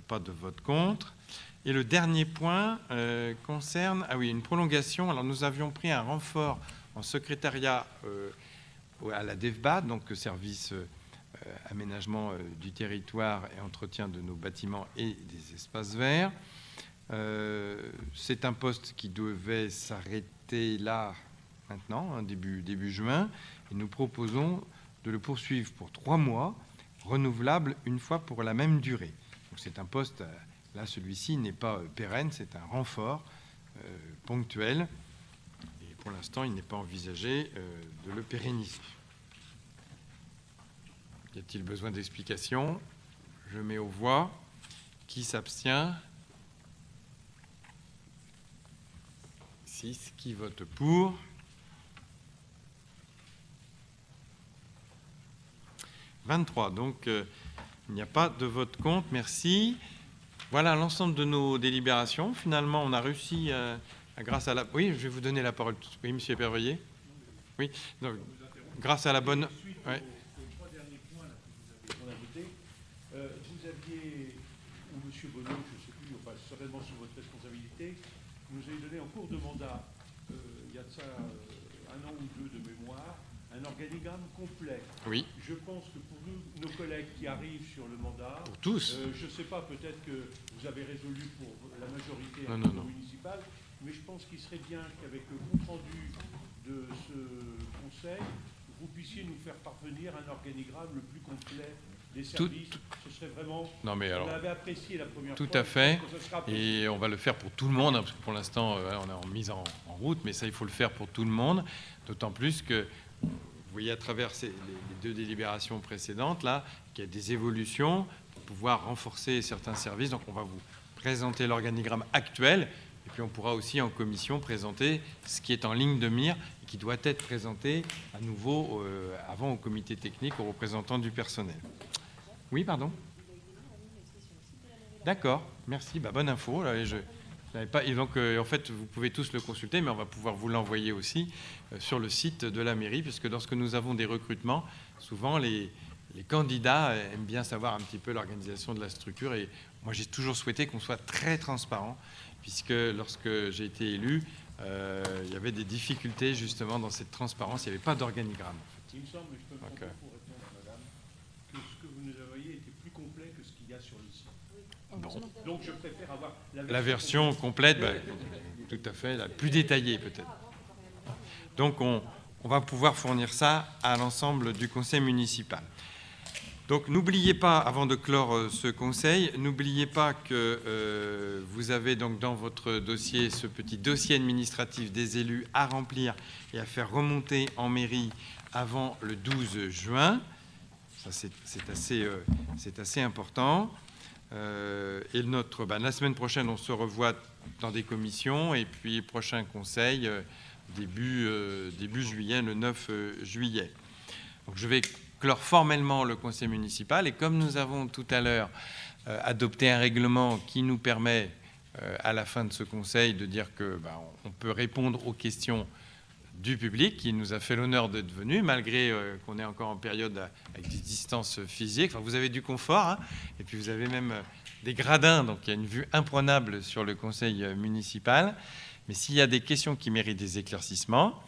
pas de vote contre. Et le dernier point concerne une prolongation. Alors nous avions pris un renfort en secrétariat à la DEFBA, donc service aménagement du territoire et entretien de nos bâtiments et des espaces verts. C'est un poste qui devait s'arrêter là maintenant, début juin, et nous proposons de le poursuivre pour 3 mois, renouvelable une fois pour la même durée. Donc c'est un poste, là celui-ci n'est pas pérenne, c'est un renfort ponctuel, et pour l'instant il n'est pas envisagé de le pérenniser. Y a-t-il besoin d'explications? Je mets aux voix. Qui s'abstient? 6. Qui vote pour? 23. Donc, il n'y a pas de vote contre. Merci. Voilà l'ensemble de nos délibérations. Finalement, on a réussi, grâce à la... Oui, je vais vous donner la parole. Oui, monsieur Épervier. Oui. Donc, grâce à la bonne... Ouais. Vous aviez, ou M. Bonneau, je ne sais plus, enfin certainement sous votre responsabilité, nous avez donné en cours de mandat, il y a de ça 1 an ou 2 de mémoire, un organigramme complet. Oui. Je pense que pour nous, nos collègues qui arrivent sur le mandat, pour tous. Je ne sais pas, peut-être que vous avez résolu pour la majorité municipale, mais je pense qu'il serait bien qu'avec le compte-rendu de ce conseil, vous puissiez nous faire parvenir un organigramme le plus complet des services. Ce serait vraiment... Non, mais alors, on avait apprécié la première tout fois. Tout à fait. Et on va le faire pour tout le monde, parce que pour l'instant, on est en mise en route, mais ça, il faut le faire pour tout le monde. D'autant plus que, vous voyez à travers les 2 délibérations précédentes, là, qu'il y a des évolutions pour pouvoir renforcer certains services. Donc, on va vous présenter l'organigramme actuel. Et puis, on pourra aussi, en commission, présenter ce qui est en ligne de mire et qui doit être présenté à nouveau avant au comité technique, aux représentants du personnel. Oui, pardon. D'accord, merci. Bonne info. Là, je n'avais pas. Et donc, en fait, vous pouvez tous le consulter, mais on va pouvoir vous l'envoyer aussi sur le site de la mairie, puisque lorsque nous avons des recrutements, souvent les candidats aiment bien savoir un petit peu l'organisation de la structure. Et moi, j'ai toujours souhaité qu'on soit très transparent, puisque lorsque j'ai été élu, il y avait des difficultés justement dans cette transparence. Il n'y avait pas d'organigramme. Il me semble, mais je peux pour répondre, madame, que ce que vous nous envoyez était plus complet que ce qu'il y a sur le site. Bon. Donc je préfère avoir la version complète, tout à fait, la plus détaillée peut-être. Donc on va pouvoir fournir ça à l'ensemble du conseil municipal. Donc n'oubliez pas, avant de clore ce conseil, n'oubliez pas que vous avez donc dans votre dossier ce petit dossier administratif des élus à remplir et à faire remonter en mairie avant le 12 juin. Ça, c'est assez important. Et la semaine prochaine, on se revoit dans des commissions. Et puis, prochain conseil, début juillet, le 9 juillet. Donc, je vais clore formellement le conseil municipal. Et comme nous avons tout à l'heure adopté un règlement qui nous permet, à la fin de ce conseil, de dire qu'on peut répondre aux questions du public, qui nous a fait l'honneur d'être venu, malgré qu'on est encore en période avec des distances physiques. Enfin, vous avez du confort, hein, et puis vous avez même des gradins, donc il y a une vue imprenable sur le conseil municipal. Mais s'il y a des questions qui méritent des éclaircissements,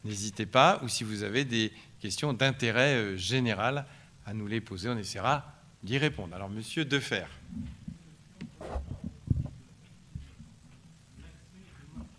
n'hésitez pas, ou si vous avez des questions d'intérêt général, à nous les poser, on essaiera d'y répondre. Alors, Monsieur Defer.